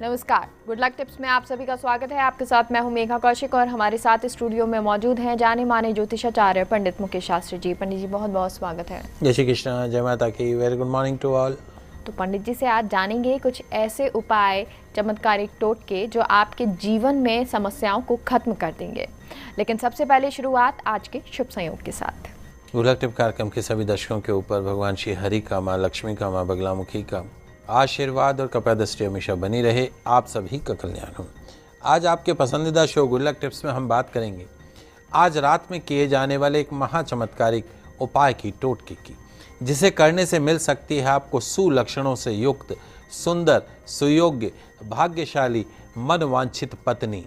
नमस्कार, good luck tips में आप सभी का स्वागत है। आपके साथ मैं हूं मेघा कौशिक और हमारे साथ स्टूडियो में मौजूद हैं जाने माने ज्योतिषाचार्य पंडित मुकेश शास्त्री जी। पंडित जी बहुत बहुत स्वागत है। जय श्री कृष्ण, जय माता की, very good morning to all. तो पंडित जी से आज जानेंगे कुछ ऐसे उपाय, चमत्कारिक टोटके जो आपके जीवन में समस्याओं को खत्म कर देंगे। लेकिन सबसे पहले शुरुआत आज के शुभ संयोग के साथ। गुड लक टिप कार्यक्रम के सभी दर्शकों के ऊपर भगवान श्री हरि का, माँ लक्ष्मी का, माँ बगलामुखी का आशीर्वाद और कृपा दृष्टि हमेशा बनी रहे। आप सभी का कल्याण हो। आज आपके पसंदीदा शो गुड लक टिप्स में हम बात करेंगे आज रात में किए जाने वाले एक महा चमत्कारिक उपाय की, टोटके की, जिसे करने से मिल सकती है आपको सुलक्षणों से युक्त, सुंदर, सुयोग्य, भाग्यशाली, मनवांछित पत्नी।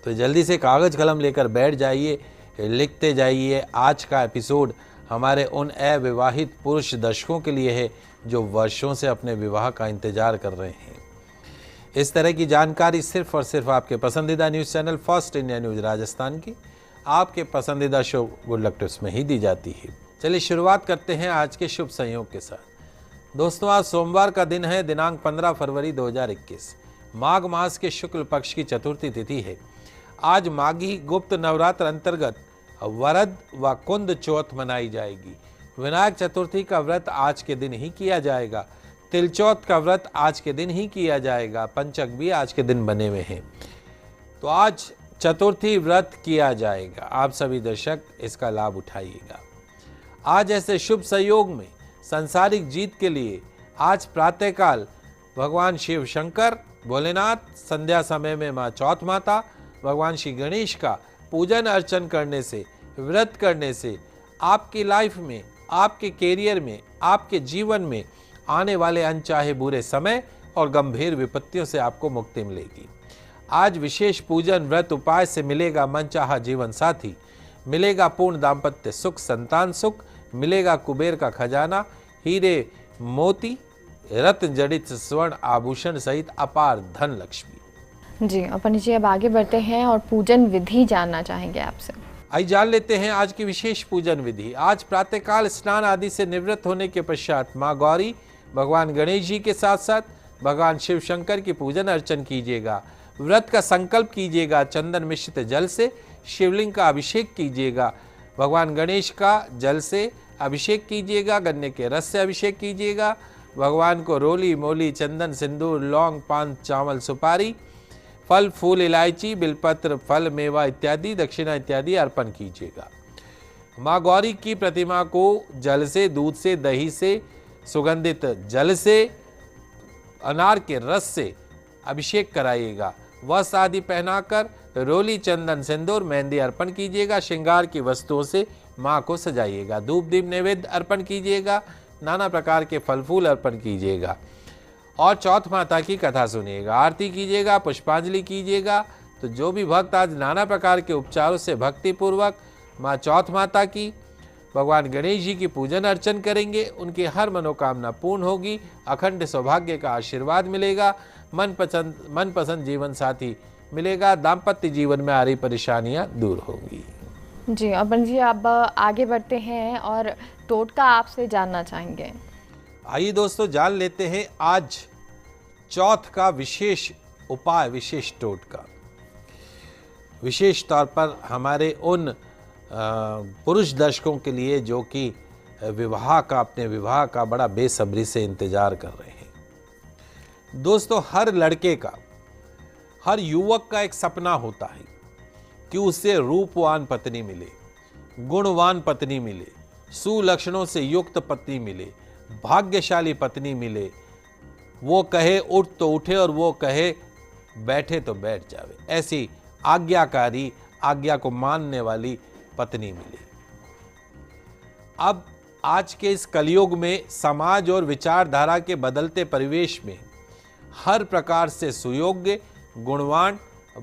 तो जल्दी से कागज कलम लेकर बैठ जाइए, लिखते जाइए। आज का एपिसोड हमारे उन अविवाहित पुरुष दर्शकों के लिए है जो वर्षों से अपने विवाह का इंतजार कर रहे हैं। इस तरह की जानकारी सिर्फ और सिर्फ आपके पसंदीदा news channel first India news Rajasthan की, आपके पसंदीदा शो गुड लक टिप्स में ही दी जाती है। चलिए शुरुआत करते हैं आज के शुभ संयोग के साथ। दोस्तों, आज सोमवार का दिन है, दिनांक 15 फरवरी 2021, माघ मास के शुक्ल पक्ष की चतुर्थी तिथि है। आज माघी गुप्त नवरात्र अंतर्गत वरद व कुंद चौथ मनाई जाएगी। विनायक चतुर्थी का व्रत आज के दिन ही किया जाएगा। तिलचौथ का व्रत आज के दिन ही किया जाएगा। पंचक भी आज के दिन बने हुए हैं। तो आज चतुर्थी व्रत किया जाएगा। आप सभी दर्शक इसका लाभ उठाइएगा। आज ऐसे शुभ संयोग में सांसारिक जीत के लिए आज प्रातःकाल भगवान शिव शंकर, भोलेनाथ, संध्या समय में माँ चौथ माता, भगवान श्री गणेश का पूजन अर्चन करने से, व्रत करने से आपकी लाइफ में, आपके कैरियर में, आपके जीवन में आने वाले अनचाहे बुरे समय और गंभीर विपत्तियों से आपको मुक्ति मिलेगी। आज विशेष पूजन व्रत उपाय से मिलेगा मनचाहा जीवन साथी, मिलेगा पूर्ण दाम्पत्य सुख, संतान सुख, मिलेगा कुबेर का खजाना, हीरे मोती, रत्न जड़ित स्वर्ण आभूषण सहित अपार धन लक्ष्मी। जी पंडित जी, अब आगे बढ़ते हैं और पूजन विधि जानना चाहेंगे आपसे। आइए जान लेते हैं आज की विशेष पूजन विधि। आज प्रातःकाल स्नान आदि से निवृत्त होने के पश्चात माँ गौरी, भगवान गणेश जी के साथ साथ भगवान शिव शंकर की पूजन अर्चन कीजिएगा। व्रत का संकल्प कीजिएगा। चंदन मिश्रित जल से शिवलिंग का अभिषेक कीजिएगा। भगवान गणेश का जल से अभिषेक कीजिएगा। गन्ने के रस से अभिषेक कीजिएगा। भगवान को रोली मोली, चंदन, सिंदूर, लौंग, पान, चावल, सुपारी, फल फूल, इलायची, बिलपत्र, फल मेवा इत्यादि, दक्षिणा इत्यादि अर्पण कीजिएगा। माँ गौरी की प्रतिमा को जल से, दूध से, दही से, सुगंधित जल से, अनार के रस से अभिषेक कराइएगा। वस्त्र आदि पहनाकर रोली, चंदन, सिंदूर, मेहंदी अर्पण कीजिएगा। श्रृंगार की वस्तुओं से माँ को सजाइएगा। धूप दीप नैवेद्य अर्पण कीजिएगा। नाना प्रकार के फल फूल अर्पण कीजिएगा और चौथ माता की कथा सुनिएगा। आरती कीजिएगा, पुष्पांजलि कीजिएगा। तो जो भी भक्त आज नाना प्रकार के उपचारों से भक्ति पूर्वक माँ चौथ माता की, भगवान गणेश जी की पूजन अर्चन करेंगे, उनकी हर मनोकामना पूर्ण होगी। अखंड सौभाग्य का आशीर्वाद मिलेगा। मनपसंद जीवन साथी मिलेगा। दाम्पत्य जीवन में आ रही परेशानियां दूर होंगी। जी और पंडित जी, अब आगे बढ़ते हैं और टोटका आपसे जानना चाहेंगे। आइए दोस्तों जान लेते हैं आज चौथ का विशेष उपाय, विशेष टोटका। विशेष तौर पर हमारे उन पुरुष दर्शकों के लिए जो कि अपने विवाह का बड़ा बेसब्री से इंतजार कर रहे हैं। दोस्तों, हर लड़के का, हर युवक का एक सपना होता है कि उसे रूपवान पत्नी मिले, गुणवान पत्नी मिले, सुलक्षणों से युक्त पत्नी मिले, भाग्यशाली पत्नी मिले। वो कहे उठ तो उठे और वो कहे बैठे तो बैठ जावे, ऐसी आज्ञाकारी, आज्ञा को मानने वाली पत्नी मिले। अब आज के इस कलयुग में समाज और विचारधारा के बदलते परिवेश में हर प्रकार से सुयोग्य, गुणवान,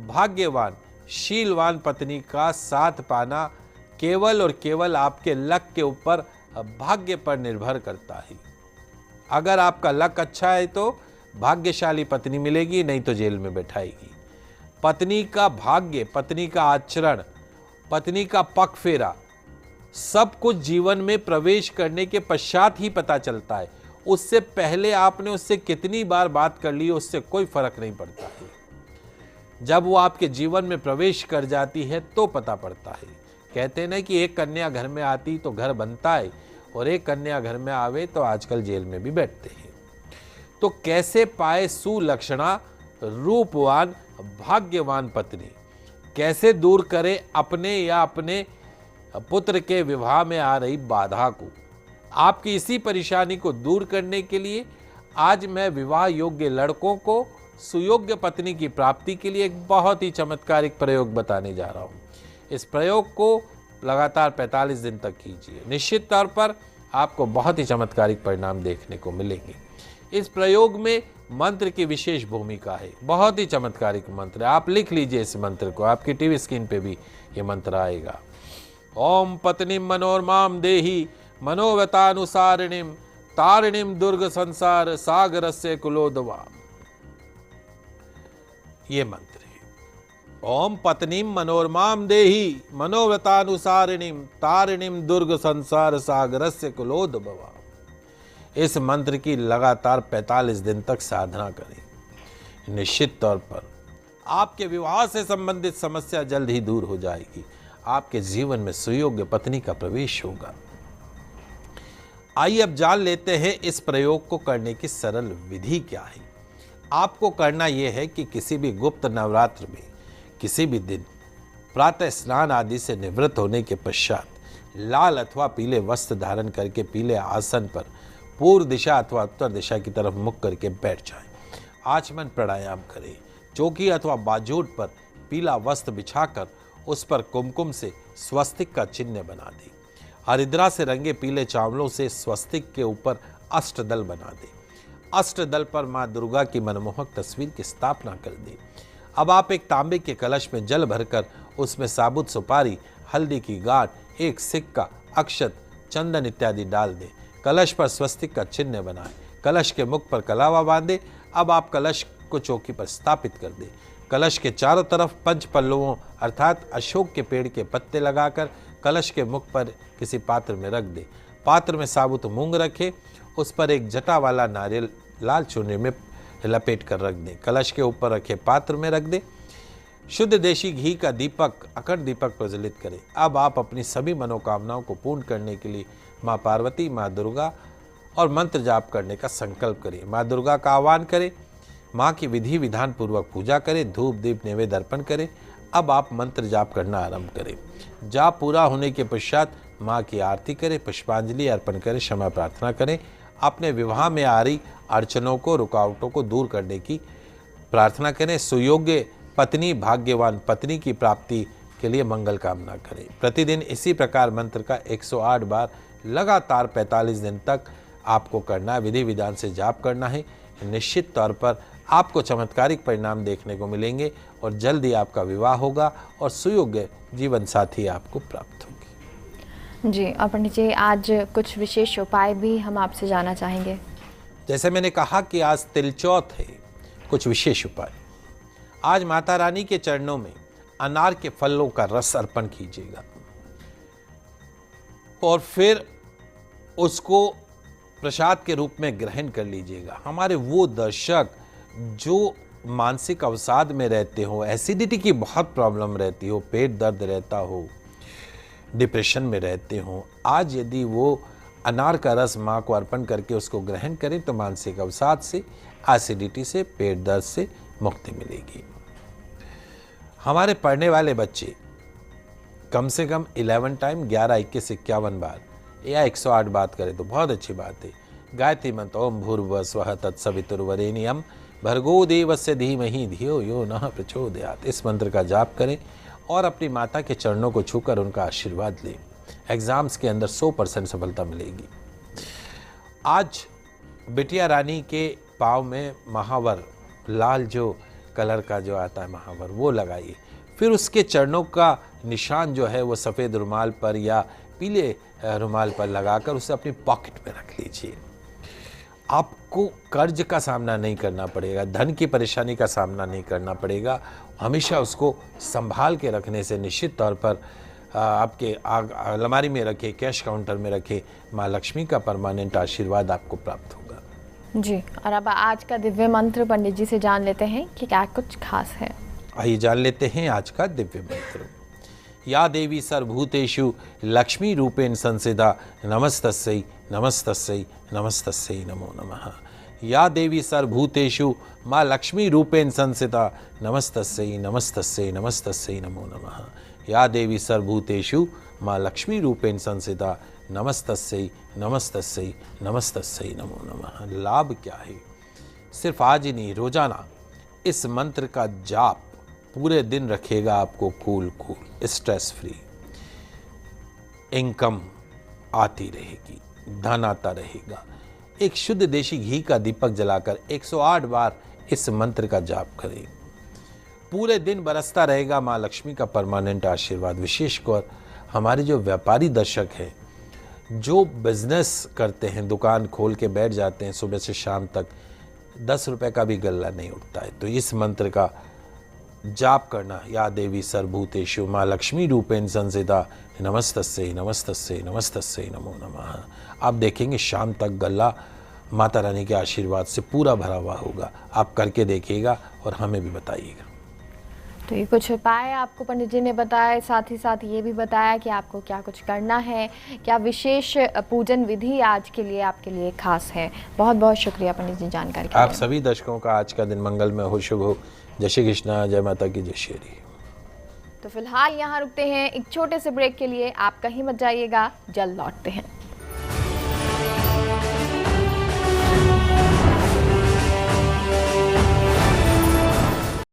भाग्यवान, शीलवान पत्नी का साथ पाना केवल और केवल आपके लक के ऊपर, भाग्य पर निर्भर करता है। अगर आपका लक अच्छा है तो भाग्यशाली पत्नी मिलेगी, नहीं तो जेल में बैठाएगी। पत्नी का भाग्य, पत्नी का आचरण, पत्नी का पग फेरा, सब कुछ जीवन में प्रवेश करने के पश्चात ही पता चलता है। उससे पहले आपने उससे कितनी बार बात कर ली उससे कोई फर्क नहीं पड़ता है। जब वो आपके जीवन में प्रवेश कर जाती है तो पता पड़ता है। कहते हैं ना कि एक कन्या घर में आती तो घर बनता है, और एक कन्या घर में आवे तो आजकल जेल में भी बैठते हैं। तो कैसे पाए सुलक्षणा रूपवान भाग्यवान पत्नी, कैसे दूर करे अपने या अपने पुत्र के विवाह में आ रही बाधा को। आपकी इसी परेशानी को दूर करने के लिए आज मैं विवाह योग्य लड़कों को सुयोग्य पत्नी की प्राप्ति के लिए एक बहुत ही चमत्कारिक प्रयोग बताने जा रहा हूं। इस प्रयोग को लगातार 45 दिन तक कीजिए, निश्चित तौर पर आपको बहुत ही चमत्कारिक परिणाम देखने को मिलेंगे। इस प्रयोग में मंत्र की विशेष भूमिका है, बहुत ही चमत्कारिक मंत्र है। आप लिख लीजिए इस मंत्र को, आपकी टीवी स्क्रीन पे भी ये मंत्र आएगा। ओम पत्नीम मनोरमाम देहि मनोव्यतानुसारिणीम तारिणीम दुर्ग संसार सागरस्य कुलोदवाम। ये मंत्र है। ओम पत्नीम मनोरमाम देहि मनोव्यतानुसारिणीम तारिणीम दुर्ग संसार सागरस्य कुलोदवाम। इस मंत्र की लगातार 45 दिन तक साधना करें। निश्चित तौर पर आपके विवाह से संबंधित समस्या जल्द ही दूर हो जाएगी। आपके जीवन में सुयोग्य पत्नी का प्रवेश होगा। आइए अब जान लेते हैं इस प्रयोग को करने की सरल विधि क्या है। आपको करना यह है कि किसी भी गुप्त नवरात्र में किसी भी दिन प्रातः स्नान आदि से निवृत्त होने के पश्चात लाल अथवा पीले वस्त्र धारण करके पीले आसन पर पूर्व दिशा अथवा उत्तर दिशा की तरफ मुख करके बैठ जाएं। आचमन प्राणायाम करें। चौकी अथवा बाजूट पर पीला वस्त्र बिछाकर उस पर कुमकुम से स्वस्तिक का चिन्ह बना दें। हरिद्रा से रंगे पीले चावलों से स्वस्तिक के ऊपर अष्टदल बना दें। अष्टदल पर मां दुर्गा की मनमोहक तस्वीर की स्थापना कर दें। अब आप एक तांबे के कलश में जल भरकर उसमें साबुत सुपारी, हल्दी की गांठ, एक सिक्का, अक्षत, चंदन इत्यादि डाल दें। कलश पर स्वस्तिक का चिन्ह बनाएं। कलश के मुख पर कलावा बांधे। अब आप कलश को चौकी पर स्थापित कर दें। कलश के चारों तरफ पंच पल्लवों अर्थात अशोक के पेड़ के पत्ते लगाकर कलश के मुख पर किसी पात्र में रख दे। पात्र में साबुत मूंग रखें। उस पर एक जटा वाला नारियल लाल चूने में लपेट कर रख दें। कलश के ऊपर रखे पात्र में रख दें। शुद्ध देशी घी का दीपक, अखंड दीपक प्रज्वलित करें। अब आप अपनी सभी मनोकामनाओं को पूर्ण करने के लिए माँ पार्वती, माँ दुर्गा और मंत्र जाप करने का संकल्प करें। माँ दुर्गा का आह्वान करें। माँ की विधि विधान पूर्वक पूजा करें। धूप दीप नैवेद्य अर्पण करें। अब आप मंत्र जाप करना आरंभ करें। जाप पूरा होने के पश्चात माँ की आरती करें, पुष्पांजलि अर्पण करें, क्षमा प्रार्थना करें। अपने विवाह में आ रही अड़चनों को, रुकावटों को दूर करने की प्रार्थना करें। सुयोग्य पत्नी, भाग्यवान पत्नी की प्राप्ति के लिए मंगल कामना करें। प्रतिदिन इसी प्रकार मंत्र का 108 बार लगातार 45 दिन तक आपको करना है। विधि विधान से जाप करना है। निश्चित तौर पर आपको चमत्कारिक परिणाम देखने को मिलेंगे और जल्द ही आपका विवाह होगा और सुयोग्य जीवन साथी आपको प्राप्त होगी। जी, और पंडित जी आज कुछ विशेष उपाय भी हम आपसे जानना चाहेंगे। जैसे मैंने कहा कि आज तिलचौथ है, कुछ विशेष उपाय। आज माता रानी के चरणों में अनार के फलों का रस अर्पण कीजिएगा और फिर उसको प्रसाद के रूप में ग्रहण कर लीजिएगा। हमारे वो दर्शक जो मानसिक अवसाद में रहते हो, एसिडिटी की बहुत प्रॉब्लम रहती हो, पेट दर्द रहता हो, डिप्रेशन में रहते हो, आज यदि वो अनार का रस माँ को अर्पण करके उसको ग्रहण करें तो मानसिक अवसाद से, एसिडिटी से, पेट दर्द से मुक्ति मिलेगी। हमारे पढ़ने वाले बच्चे कम से कम 11 टाइम 11, 21, 51 बार या 108 बात करें तो बहुत अच्छी बात है। गायत्री मंत्र ओम भूर्भुवः स्वः तत्सवितुर्वरेण्यं भर्गो देवस्य धीमहि धियो यो नः प्रचोदयात्। इस मंत्र का जाप करें और अपनी माता के चरणों को छूकर उनका आशीर्वाद लें। एग्जाम्स के अंदर 100% सफलता मिलेगी। आज बिटिया रानी के पाँव में महावर, लाल जो कलर का जो आता है महावर, वो लगाइए। फिर उसके चरणों का निशान जो है वो सफ़ेद रुमाल पर या पीले रुमाल पर लगाकर उसे अपनी पॉकेट में रख लीजिए। आपको कर्ज का सामना नहीं करना पड़ेगा, धन की परेशानी का सामना नहीं करना पड़ेगा। हमेशा उसको संभाल के रखने से निश्चित तौर पर आपके अलमारी में रखे, कैश काउंटर में रखे, माँ लक्ष्मी का परमानेंट आशीर्वाद आपको प्राप्त होगा। जी, और अब आज का दिव्य मंत्र पंडित जी से जान लेते हैं कि क्या कुछ खास है। आइए जान लेते हैं आज का दिव्य मंत्र। या देवी सर्वभूतेषु लक्ष्मी रूपेण संसिदा नमस्तस्यै नमस्तस्यै नमस्तस्यै नमो नमः। या देवी सर्वभूतेषु माँ लक्ष्मी रूपेण संसिता नमस्तस्यै नमस्तस्यै नमस्तस्यै नमो नमः। या देवी सर्वभूतेषु माँ लक्ष्मी रूपेण संसिता नमस्तस्यै नमस्तस्यै नमस्तस्यै नमो नमः। लाभ क्या है? सिर्फ आज ही नहीं, रोजाना इस मंत्र का जाप पूरे दिन रखेगा आपको कूल स्ट्रेस फ्री। इनकम आती रहेगी, धन आता रहेगा। एक शुद्ध देशी घी का दीपक जलाकर 108 बार इस मंत्र का जाप करें। पूरे दिन बरसता रहेगा माँ लक्ष्मी का परमानेंट आशीर्वाद। विशेषकर हमारे जो व्यापारी दर्शक हैं, जो बिजनेस करते हैं, दुकान खोल के बैठ जाते हैं, सुबह से शाम तक 10 रुपए का भी गल्ला नहीं उठता है, तो इस मंत्र का जाप करना। या देवी सर्वभूतेषु माँ लक्ष्मी रूपेण संसिता नमस्तस्यै नमस्तस्यै नमस्तस्यै नमो नमः। आप देखेंगे शाम तक गल्ला माता रानी के आशीर्वाद से पूरा भरा हुआ होगा। आप करके देखिएगा और हमें भी बताइएगा। तो ये कुछ उपाय आपको पंडित जी ने बताया, साथ ही साथ ये भी बताया कि आपको क्या कुछ करना है, क्या विशेष पूजन विधि आज के लिए आपके लिए खास है। बहुत बहुत शुक्रिया पंडित जी जानकारी के लिए। आप सभी दर्शकों का आज का दिन मंगलमय हो, शुभ हो। जय श्री कृष्णा, जय माता की, जय श्री हरि। तो फिलहाल यहाँ रुकते हैं एक छोटे से ब्रेक के लिए। आप कहीं मत जाइएगा, जल्द लौटते हैं।